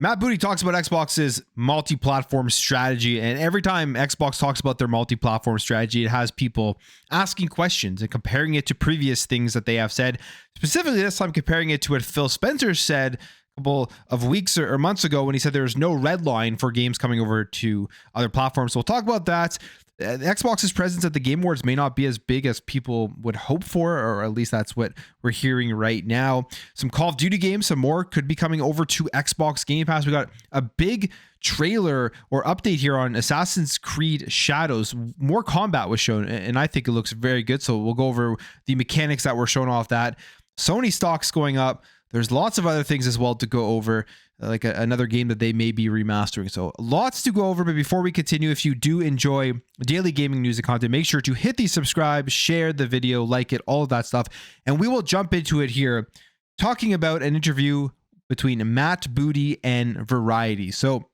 Matt Booty talks about Xbox's multi-platform strategy, and every time Xbox talks about their multi-platform strategy, it has people asking questions and comparing it to previous things that they have said. Specifically, this time comparing it to what Phil Spencer said a couple of weeks or months ago when he said there's no red line for games coming over to other platforms. So we'll talk about that. Xbox's presence at the Game Awards may not be as big as people would hope for, or at least that's what we're hearing right now. Some Call of Duty games, some more could be coming over to Xbox Game Pass. We got a big trailer or update here on Assassin's Creed Shadows. More combat was shown, and I think it looks very good. So we'll go over the mechanics that were shown off that. Sony stocks going up. There's lots of other things as well to go over, like another game that they may be remastering. So lots to go over. But before we continue, if you do enjoy daily gaming news and content, make sure to hit the subscribe, share the video, like it, all of that stuff. And we will jump into it here, talking about an interview between Matt Booty and Variety. So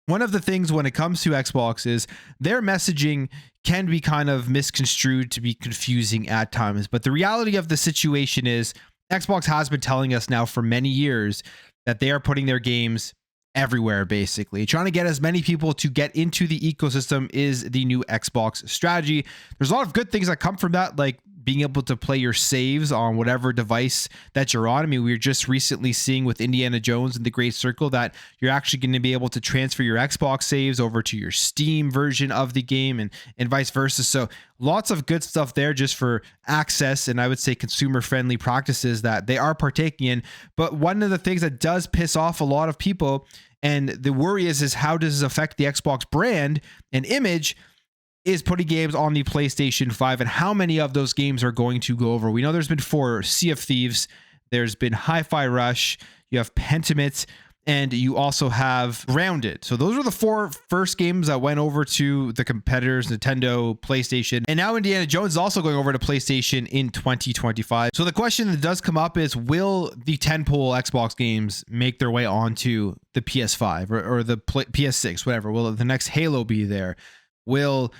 one of the things when it comes to Xbox is their messaging can be kind of misconstrued to be confusing at times. But the reality of the situation is Xbox has been telling us now for many years that they are putting their games everywhere, basically. Trying to get as many people to get into the ecosystem is the new Xbox strategy. There's a lot of good things that come from that, like being able to play your saves on whatever device that you're on. I mean, we were just recently seeing with Indiana Jones and the Great Circle that you're actually going to be able to transfer your Xbox saves over to your Steam version of the game and vice versa. So lots of good stuff there just for access and I would say consumer-friendly practices that they are partaking in. But one of the things that does piss off a lot of people, and the worry is how does this affect the Xbox brand and image, is putting games on the PlayStation 5 and how many of those games are going to go over. We know there's been 4: Sea of Thieves, there's been Hi-Fi Rush, you have Pentiment, and you also have Grounded. So those are the 4 first games that went over to the competitors, Nintendo, PlayStation, and now Indiana Jones is also going over to PlayStation in 2025. So the question that does come up is, will the tentpole Xbox games make their way onto the PS5 or the PS6, whatever? Will the next Halo be there? Will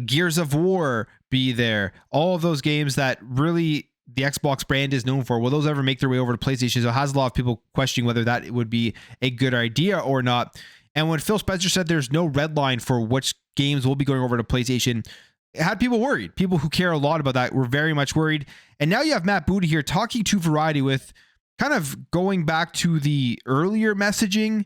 Gears of War be there? All of those games that really the Xbox brand is known for, will those ever make their way over to PlayStation? So it has a lot of people questioning whether that would be a good idea or not. And when Phil Spencer said there's no red line for which games will be going over to PlayStation, it had people worried. People who care a lot about that were very much worried. And now you have Matt Booty here talking to Variety with kind of going back to the earlier messaging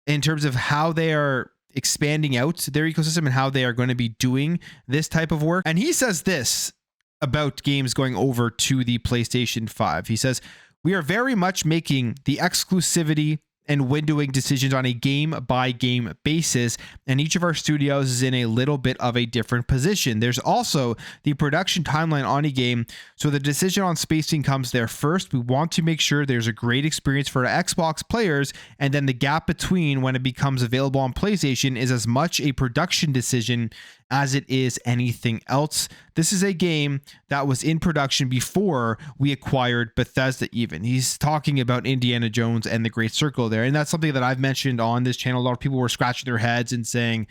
in terms of how they are expanding out their ecosystem and how they are going to be doing this type of work. And he says this about games going over to the PlayStation 5. He says, "We are very much making the exclusivity and windowing decisions on a game-by-game basis, and each of our studios is in a little bit of a different position. There's also the production timeline on a game, so the decision on spacing comes there first. We want to make sure there's a great experience for Xbox players, and then the gap between when it becomes available on PlayStation is as much a production decision as it is anything else. This is a game that was in production before we acquired Bethesda even." He's talking about Indiana Jones and the Great Circle there. And that's something that I've mentioned on this channel. A lot of people were scratching their heads and saying,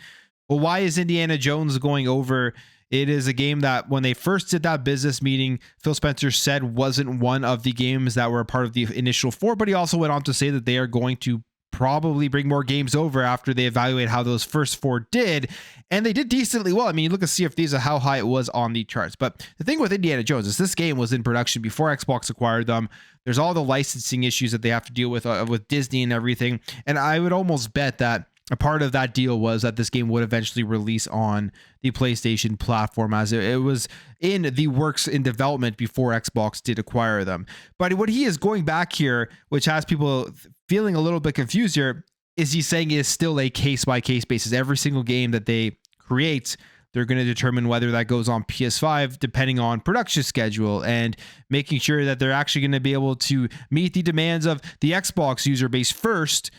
well, why is Indiana Jones going over? It is a game that when they first did that business meeting, Phil Spencer said wasn't one of the games that were a part of the initial 4, but he also went on to say that they are going to probably bring more games over after they evaluate how those first 4 did. And they did decently well. I mean, you look at Sea of Thieves and how high it was on the charts. But the thing with Indiana Jones is this game was in production before Xbox acquired them. There's all the licensing issues that they have to deal with Disney and everything. And I would almost bet that a part of that deal was that this game would eventually release on the PlayStation platform, as it was in the works in development before Xbox did acquire them. But what he is going back here, which has people feeling a little bit confused here, is he's saying it is still a case-by-case basis. Every single game that they create, they're going to determine whether that goes on PS5 depending on production schedule and making sure that they're actually going to be able to meet the demands of the Xbox user base first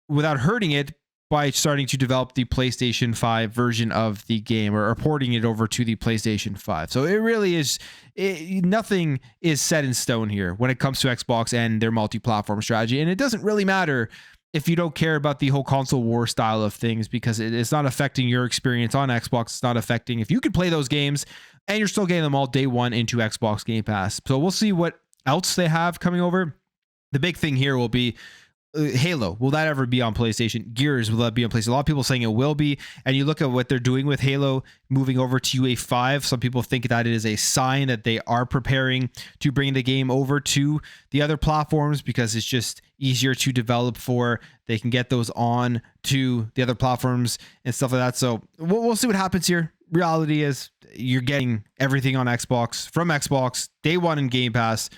without hurting it by starting to develop the PlayStation 5 version of the game or porting it over to the PlayStation 5. So it really is, nothing is set in stone here when it comes to Xbox and their multi-platform strategy. And it doesn't really matter if you don't care about the whole console war style of things, because it's not affecting your experience on Xbox. It's not affecting if you could play those games and you're still getting them all day one into Xbox Game Pass. So we'll see what else they have coming over. The big thing here will be Halo, will that ever be on PlayStation? Gears, will that be on PlayStation? A lot of people saying it will be. And you look at what they're doing with Halo, moving over to UA5. Some people think that it is a sign that they are preparing to bring the game over to the other platforms because it's just easier to develop for. They can get those on to the other platforms and stuff like that. So we'll see what happens here. Reality is you're getting everything on Xbox from Xbox day one in Game Pass.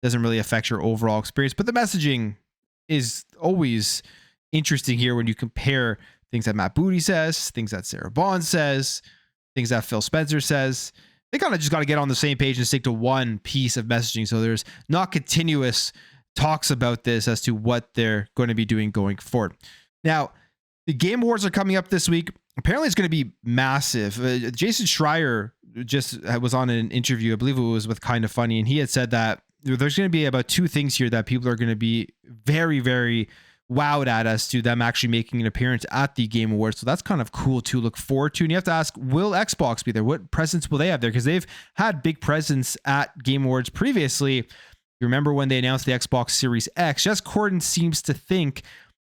Doesn't really affect your overall experience, but the messaging is always interesting here when you compare things that Matt Booty says, things that Sarah Bond says, things that Phil Spencer says. They kind of just got to get on the same page and stick to one piece of messaging. So there's not continuous talks about this as to what they're going to be doing going forward. Now, the Game Awards are coming up this week. Apparently it's going to be massive. Jason Schreier just was on an interview, I believe it was with Kind of Funny, and he had said that there's going to be about two things here that people are going to be very, very wowed at as to them actually making an appearance at the Game Awards. So that's kind of cool to look forward to. And you have to ask, will Xbox be there? What presence will they have there? Because they've had big presence at Game Awards previously. You remember when they announced the Xbox Series X? Jez Corden seems to think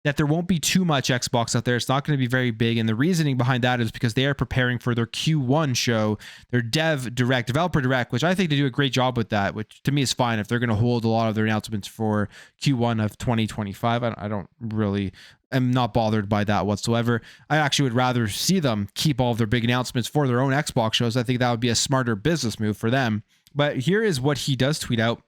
that there won't be too much Xbox out there. It's not going to be very big. And the reasoning behind that is because they are preparing for their Q1 show, their Developer Direct, which I think they do a great job with that, which to me is fine if they're going to hold a lot of their announcements for Q1 of 2025. I'm not bothered by that whatsoever. I actually would rather see them keep all of their big announcements for their own Xbox shows. I think that would be a smarter business move for them. But here is what he does tweet out.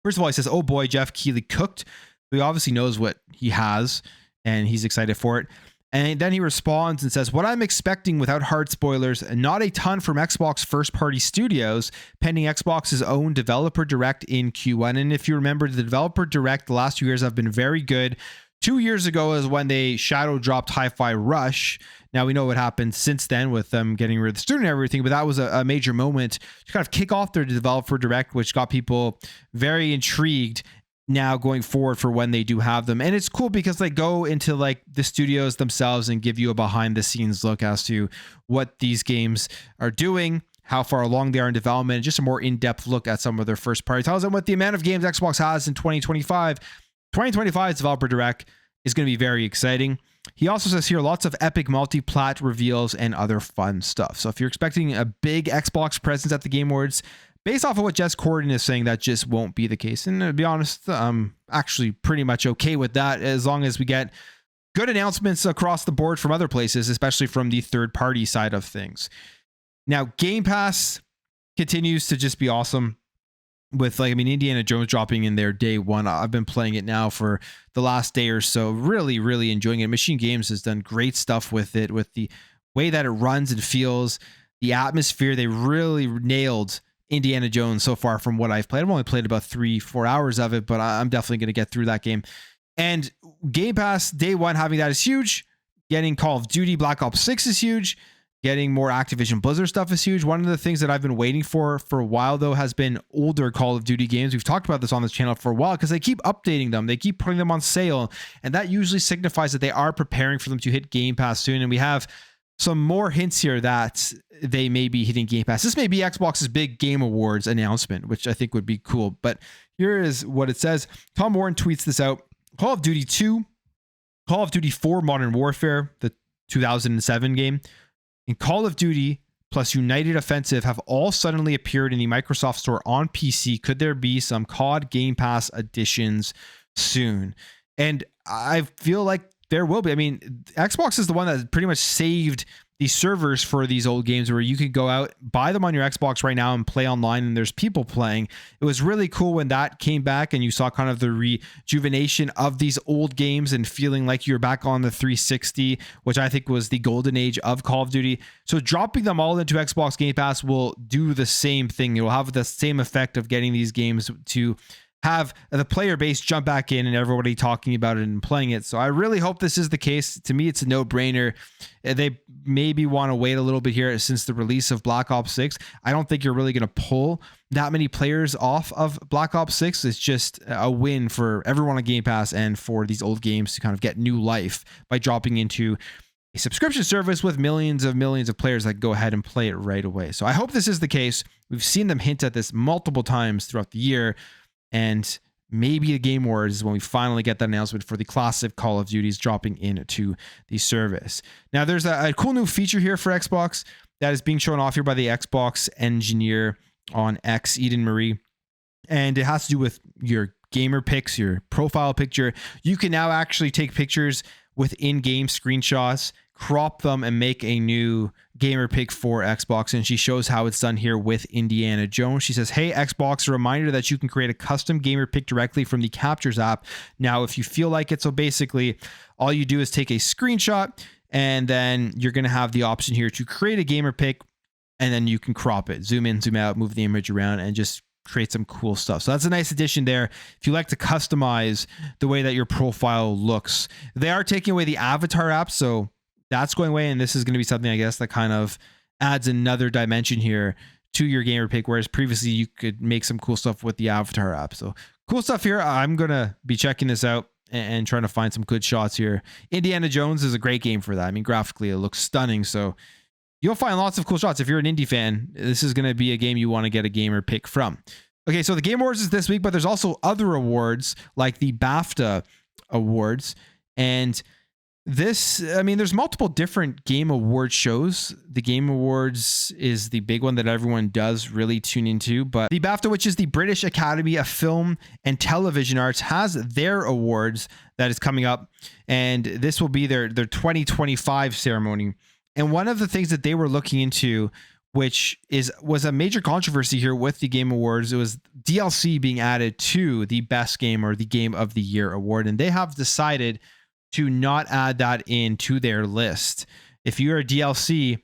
First of all, he says, "Oh boy, Jeff Keighley cooked." He obviously knows what he has and he's excited for it. And then he responds and says, "What I'm expecting without hard spoilers, not a ton from Xbox first party studios, pending Xbox's own Developer Direct in Q1. And if you remember, the Developer Direct the last 2 years have been very good. 2 years ago is when they shadow dropped Hi-Fi Rush. Now we know what happened since then with them getting rid of the student and everything, but that was a major moment to kind of kick off their Developer Direct, which got people very intrigued now going forward for when they do have them. And it's cool because they go into like the studios themselves and give you a behind the scenes look as to what these games are doing, how far along they are in development, and just a more in-depth look at some of their first party titles and what the amount of games Xbox has in 2025. 2025's Developer Direct is going to be very exciting. He also says here, lots of epic multi-plat reveals and other fun stuff. So if you're expecting a big Xbox presence at the Game Awards, based off of what Jez Corden is saying, that just won't be the case. And to be honest, I'm actually pretty much okay with that as long as we get good announcements across the board from other places, especially from the third-party side of things. Now, Game Pass continues to just be awesome with, Indiana Jones dropping in there day one. I've been playing it now for the last day or so, really, really enjoying it. Machine Games has done great stuff with it, with the way that it runs and feels, the atmosphere. They really nailed Indiana Jones so far from what I've played. I've only played about 3-4 hours of it, but I'm definitely going to get through that game. And Game Pass day one, having that is huge. Getting Call of Duty Black Ops 6 is huge. Getting more Activision Blizzard stuff is huge. One of the things that I've been waiting for a while, though, has been older Call of Duty games. We've talked about this on this channel for a while because they keep updating them. They keep putting them on sale. And that usually signifies that they are preparing for them to hit Game Pass soon. And we have some more hints here that they may be hitting Game Pass. This may be Xbox's big Game Awards announcement, which I think would be cool. But here is what it says. Tom Warren tweets this out. Call of Duty 2, Call of Duty 4 Modern Warfare, the 2007 game, and Call of Duty plus United Offensive have all suddenly appeared in the Microsoft Store on PC. Could there be some COD Game Pass additions soon? And I feel like there will be. Xbox is the one that pretty much saved the servers for these old games where you could go out, buy them on your Xbox right now and play online and there's people playing. It was really cool when that came back and you saw kind of the rejuvenation of these old games and feeling like you're back on the 360, which I think was the golden age of Call of Duty. So dropping them all into Xbox Game Pass will do the same thing. It will have the same effect of getting these games to have the player base jump back in and everybody talking about it and playing it. So I really hope this is the case. To me, it's a no-brainer. They maybe want to wait a little bit here since the release of Black Ops 6. I don't think you're really going to pull that many players off of Black Ops 6. It's just a win for everyone on Game Pass and for these old games to kind of get new life by dropping into a subscription service with millions of players that go ahead and play it right away. So I hope this is the case. We've seen them hint at this multiple times throughout the year. And maybe the Game Awards is when we finally get that announcement for the classic Call of Duties dropping into the service. Now, there's a cool new feature here for Xbox that is being shown off here by the Xbox engineer on X, Eden Marie. And it has to do with your gamer pics, your profile picture. You can now actually take pictures with in-game screenshots, crop them, and make a new gamer pic for Xbox. And she shows how it's done here with Indiana Jones. She says, hey, Xbox, a reminder that you can create a custom gamer pic directly from the Captures app. Now, if you feel like it, so basically all you do is take a screenshot, and then you're going to have the option here to create a gamer pic, and then you can crop it, zoom in, zoom out, move the image around, and just create some cool stuff. So that's a nice addition there. If you like to customize the way that your profile looks, they are taking away the avatar app. So that's going away. And this is going to be something, I guess, that kind of adds another dimension here to your gamer pic. Whereas previously you could make some cool stuff with the avatar app. So cool stuff here. I'm going to be checking this out and trying to find some good shots here. Indiana Jones is a great game for that. I mean, graphically, it looks stunning. So you'll find lots of cool shots. If you're an indie fan, this is going to be a game you want to get a gamer pick from. Okay, so the Game Awards is this week, but there's also other awards like the BAFTA Awards. And this, I mean, there's multiple different Game Award shows. The Game Awards is the big one that everyone does really tune into. But the BAFTA, which is the British Academy of Film and Television Arts, has their awards that is coming up. And this will be their 2025 ceremony. And one of the things that they were looking into, which was a major controversy here with the Game Awards, it was DLC being added to the Best Game or the Game of the Year award. And they have decided to not add that into their list. If you're a DLC,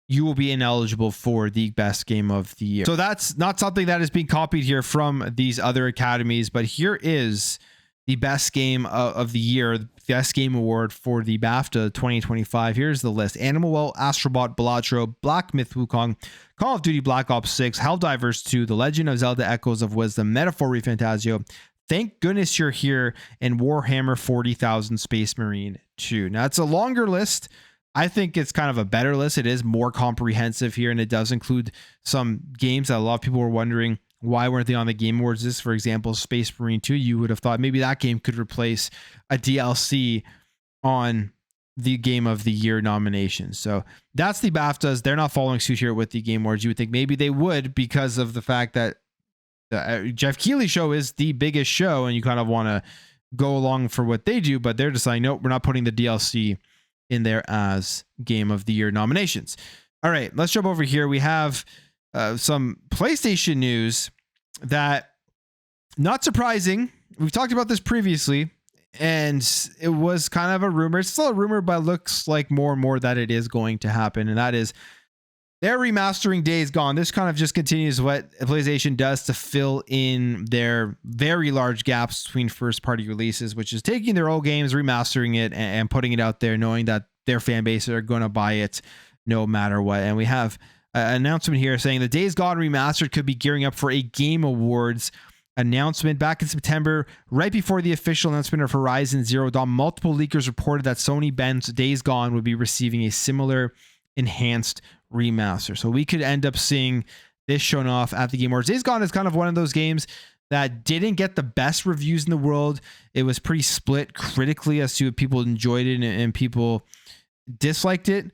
you will be ineligible for the Best Game of the Year. So that's not something that is being copied here from these other academies, but here is the Best Game of the Year, the Best Game Award for the BAFTA 2025. Here's the list: Animal Well, Astrobot, Balatro, Black Myth Wukong, Call of Duty Black Ops 6, Helldivers 2, The Legend of Zelda Echoes of Wisdom, Metaphor ReFantazio, Thank Goodness You're Here, and Warhammer 40,000 Space Marine 2. Now, it's a longer list. I think it's kind of a better list. It is more comprehensive here, and it does include some games that a lot of people were wondering, why weren't they on the Game Awards? This, for example, Space Marine 2, you would have thought maybe that game could replace a DLC on the Game of the Year nomination. So that's the BAFTAs. They're not following suit here with the Game Awards. You would think maybe they would, because of the fact that the Jeff Keighley show is the biggest show, and you kind of want to go along for what they do, but they're deciding, nope, we're not putting the DLC in there as Game of the Year nominations. All right, let's jump over here. We have some PlayStation news that, not surprising, we've talked about this previously, and it was kind of a rumor. It's still a rumor, but it looks like more and more that it is going to happen, and that is they're remastering Days Gone. This kind of just continues what PlayStation does to fill in their very large gaps between first-party releases, which is taking their old games, remastering it, and putting it out there, knowing that their fan base are going to buy it no matter what. And we have an announcement here saying the Days Gone Remastered could be gearing up for a Game Awards announcement back in September, right before the official announcement of Horizon Zero Dawn. Multiple leakers reported that Sony Ben's Days Gone would be receiving a similar enhanced remaster. So we could end up seeing this shown off at the Game Awards. Days Gone is kind of one of those games that didn't get the best reviews in the world. It was pretty split critically as to if people enjoyed it and people disliked it.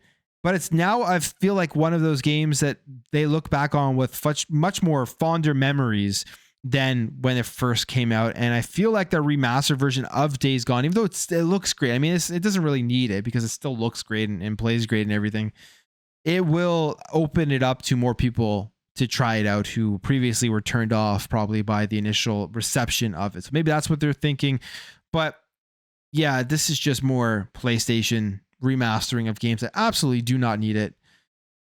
But it's now, I feel like, one of those games that they look back on with much more fonder memories than when it first came out. And I feel like the remastered version of Days Gone, even though it looks great, I mean, it doesn't really need it because it still looks great and plays great and everything. It will open it up to more people to try it out who previously were turned off probably by the initial reception of it. So maybe that's what they're thinking. But yeah, this is just more PlayStation remastering of games that absolutely do not need it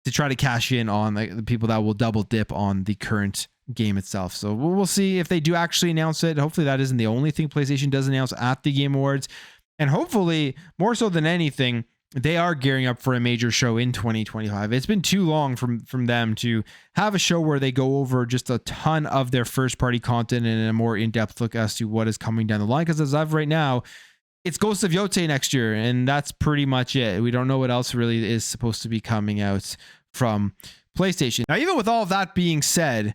to try to cash in on the people that will double dip on the current game itself. So we'll see if they do actually announce it. Hopefully that isn't the only thing PlayStation does announce at the Game Awards. And hopefully, more so than anything, they are gearing up for a major show in 2025. It's been too long from them to have a show where they go over just a ton of their first-party content and a more in-depth look as to what is coming down the line. Because as of right now, it's Ghost of Yotei next year, and that's pretty much it. We don't know what else really is supposed to be coming out from PlayStation. Now, even with all of that being said,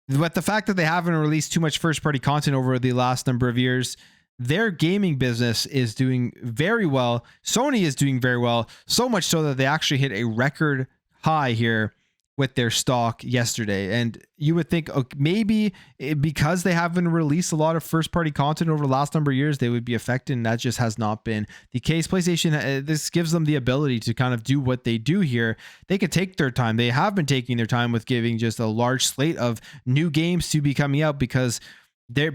But the fact that they haven't released too much first party content over the last number of years, their gaming business is doing very well. Sony is doing very well, so much so that they actually hit a record high here with their stock yesterday. And you would think, okay, maybe because they haven't released a lot of first party content over the last number of years, they would be affected. And that just has not been the case. PlayStation, this gives them the ability to kind of do what they do here. They could take their time. They have been taking their time with giving just a large slate of new games to be coming out, because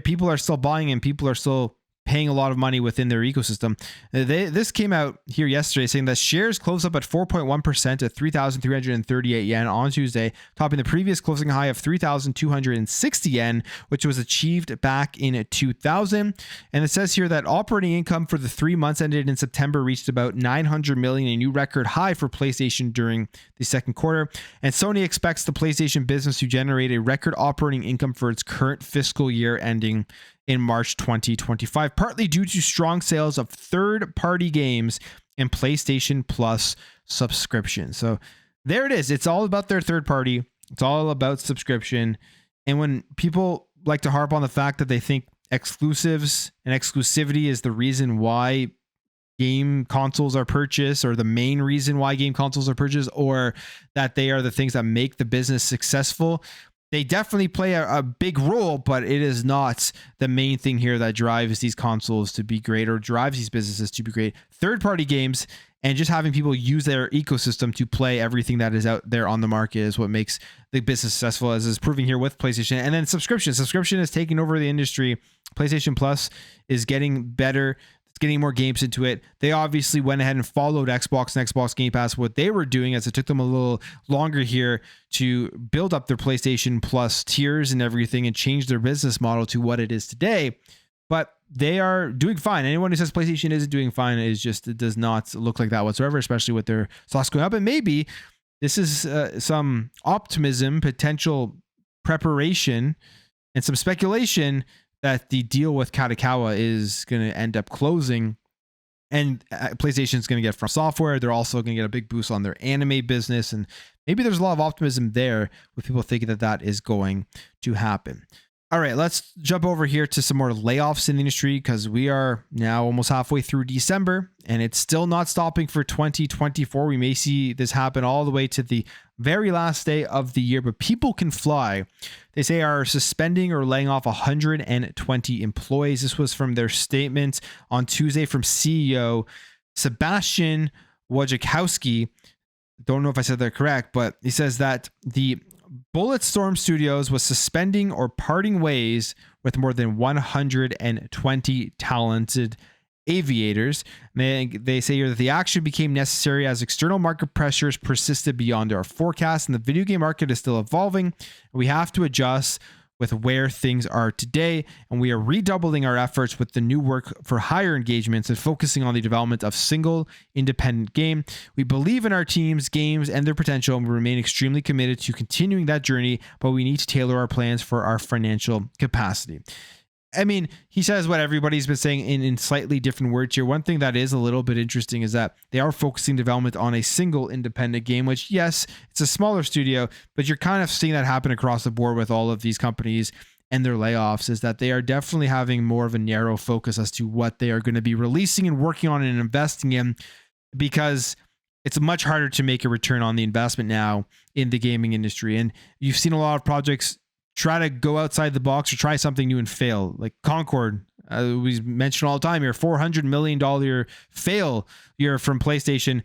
people are still buying and people are still paying a lot of money within their ecosystem. This came out here yesterday saying that shares closed up at 4.1% at 3,338 yen on Tuesday, topping the previous closing high of 3,260 yen, which was achieved back in 2000. And it says here that operating income for the 3 months ended in September reached about 900 million, a new record high for PlayStation during the second quarter. And Sony expects the PlayStation business to generate a record operating income for its current fiscal year ending in March 2025, partly due to strong sales of third-party games and PlayStation Plus subscription. So there it is. It's all about their third party. It's all about subscription. And when people like to harp on the fact that they think exclusives and exclusivity is the reason why game consoles are purchased, or the main reason why game consoles are purchased, or that they are the things that make the business successful, they definitely play a big role, but it is not the main thing here that drives these consoles to be great or drives these businesses to be great. Third-party games and just having people use their ecosystem to play everything that is out there on the market is what makes the business successful, as is proving here with PlayStation. And then subscription is taking over the industry. PlayStation Plus is getting better. Getting more games into it. They obviously went ahead and followed Xbox and Xbox Game Pass, what they were doing, as it took them a little longer here to build up their PlayStation Plus tiers and everything and change their business model to what it is today. But they are doing fine. Anyone who says PlayStation isn't doing fine is just, it does not look like that whatsoever, especially with their stocks going up. And maybe this is some optimism, potential preparation, and some speculation that the deal with Katakawa is going to end up closing, and PlayStation is going to get From Software. They're also going to get a big boost on their anime business, and maybe there's a lot of optimism there with people thinking that that is going to happen. All right, let's jump over here to some more layoffs in the industry, because we are now almost halfway through December and it's still not stopping for 2024. We may see this happen all the way to the very last day of the year, but People Can Fly, they say, are suspending or laying off 120 employees. This was from their statement on Tuesday from CEO Sebastian Wojciechowski. Don't know if I said that correct, but he says that the Bulletstorm Studios was suspending or parting ways with more than 120 talented aviators. They say here that the action became necessary as external market pressures persisted beyond our forecast, and the video game market is still evolving. We have to adjust with where things are today, and we are redoubling our efforts with the new work for higher engagements and focusing on the development of single independent game. We believe in our teams, games, and their potential, and we remain extremely committed to continuing that journey, but we need to tailor our plans for our financial capacity. I mean, he says what everybody's been saying in slightly different words here. One thing that is a little bit interesting is that they are focusing development on a single independent game, which, yes, it's a smaller studio, but you're kind of seeing that happen across the board with all of these companies and their layoffs, is that they are definitely having more of a narrow focus as to what they are going to be releasing and working on and investing in, because it's much harder to make a return on the investment now in the gaming industry. And you've seen a lot of projects try to go outside the box or try something new and fail. Like Concord, we mention all the time here, $400 million fail year from PlayStation.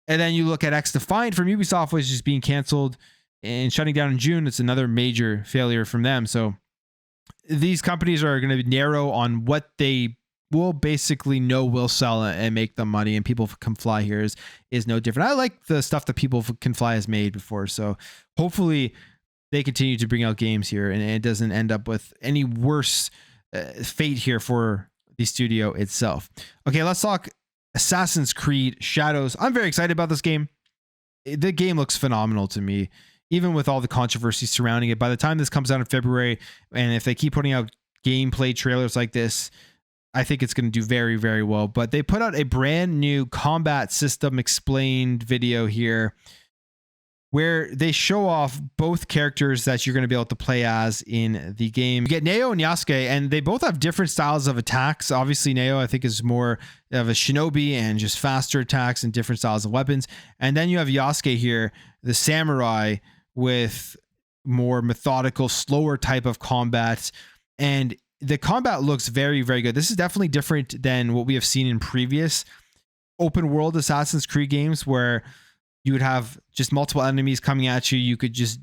And then you look at X Defiant from Ubisoft, which is being canceled and shutting down in June. It's another major failure from them. So these companies are going to be narrow on what they will basically know will sell and make them money. And People Can Fly here is no different. I like the stuff that People Can Fly has made before. So hopefully they continue to bring out games here and it doesn't end up with any worse fate here for the studio itself. Okay, let's talk Assassin's Creed Shadows. I'm very excited about this game. The game looks phenomenal to me, even with all the controversy surrounding it. By the time this comes out in February, and if they keep putting out gameplay trailers like this, I think it's going to do very, very well. But they put out a brand new combat system explained video here where they show off both characters that you're going to be able to play as in the game. You get Neo and Yasuke, and they both have different styles of attacks. Obviously, Neo, I think, is more of a shinobi and just faster attacks and different styles of weapons. And then you have Yasuke here, the samurai, with more methodical, slower type of combat. And the combat looks very, very good. This is definitely different than what we have seen in previous open world Assassin's Creed games, where you would have just multiple enemies coming at you. You could just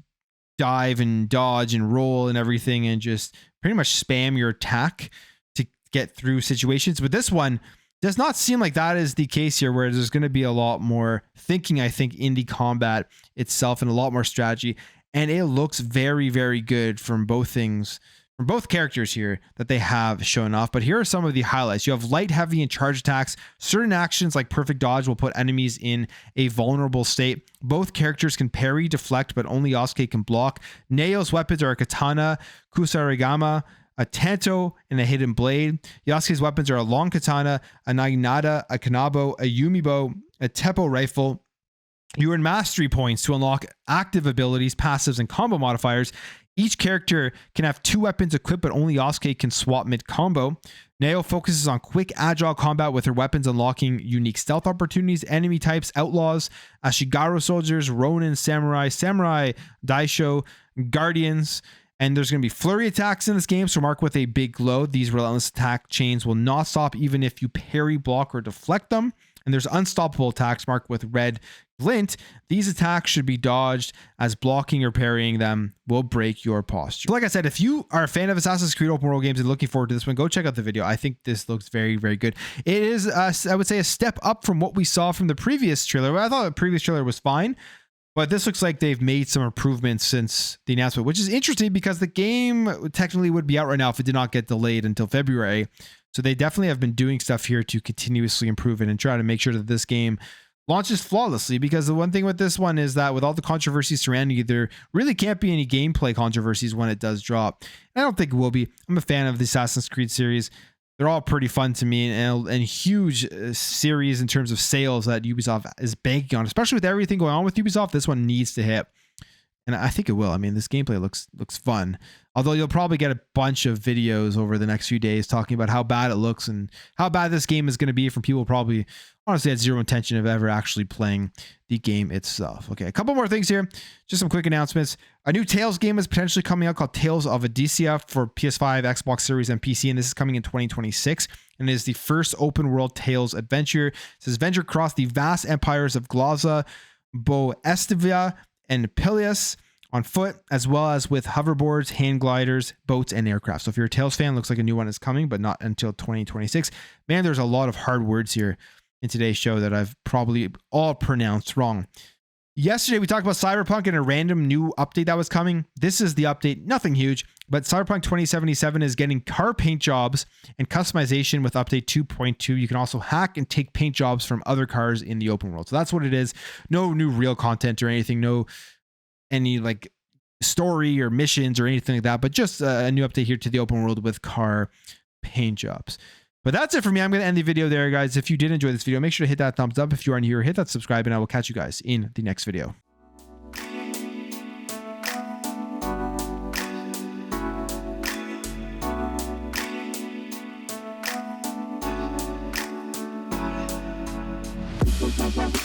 dive and dodge and roll and everything and just pretty much spam your attack to get through situations. But this one does not seem like that is the case here, where there's going to be a lot more thinking, I think, in the combat itself and a lot more strategy. And it looks very, very good from both things, from both characters here that they have shown off. But here are some of the highlights. You have light, heavy, and charge attacks. Certain actions like perfect dodge will put enemies in a vulnerable state. Both characters can parry, deflect, but only Yasuke can block. Neo's weapons are a katana, kusarigama, a tanto, and a hidden blade. Yasuke's weapons are a long katana, a naginata, a kanabo, a yumibo, a teppo rifle. You earn mastery points to unlock active abilities, passives, and combo modifiers. Each character can have 2 weapons equipped, but only Yasuke can swap mid-combo. Neo focuses on quick, agile combat with her weapons unlocking unique stealth opportunities. Enemy types: outlaws, Ashigaru soldiers, Ronin, samurai, daisho, guardians. And there's going to be flurry attacks in this game, so mark with a big glow. These relentless attack chains will not stop even if you parry, block, or deflect them. And there's unstoppable attacks marked with red glint. These attacks should be dodged, as blocking or parrying them will break your posture. So like I said, if you are a fan of Assassin's Creed open world games and looking forward to this one, go check out the video. I think this looks very, very good. It is, I would say, a step up from what we saw from the previous trailer. I thought the previous trailer was fine, but this looks like they've made some improvements since the announcement, which is interesting because the game technically would be out right now if it did not get delayed until February. So they definitely have been doing stuff here to continuously improve it and try to make sure that this game launches flawlessly. Because the one thing with this one is that with all the controversies surrounding it, there really can't be any gameplay controversies when it does drop. And I don't think it will be. I'm a fan of the Assassin's Creed series. They're all pretty fun to me, and huge series in terms of sales that Ubisoft is banking on, especially with everything going on with Ubisoft. This one needs to hit. And I think it will. I mean, this gameplay looks fun. Although you'll probably get a bunch of videos over the next few days talking about how bad it looks and how bad this game is going to be from people probably honestly had zero intention of ever actually playing the game itself. Okay, a couple more things here. Just some quick announcements. A new Tales game is potentially coming out called Tales of Odysseia for PS5, Xbox Series, and PC. And this is coming in 2026. And it is the first open world Tales adventure. It says venture across the vast empires of Glaza, Boestivia, and Peleus on foot, as well as with hoverboards, hand gliders, boats, and aircraft. So if you're a Tales fan, looks like a new one is coming, but not until 2026. Man, there's a lot of hard words here in today's show that I've probably all pronounced wrong. Yesterday, we talked about Cyberpunk and a random new update that was coming. This is the update, nothing huge, but Cyberpunk 2077 is getting car paint jobs and customization with update 2.2. You can also hack and take paint jobs from other cars in the open world. So that's what it is. No new real content or anything. No any like story or missions or anything like that, but just a new update here to the open world with car paint jobs. But that's it for me. I'm going to end the video there, guys. If you did enjoy this video, make sure to hit that thumbs up. If you aren't here, hit that subscribe, and I will catch you guys in the next video. Bye.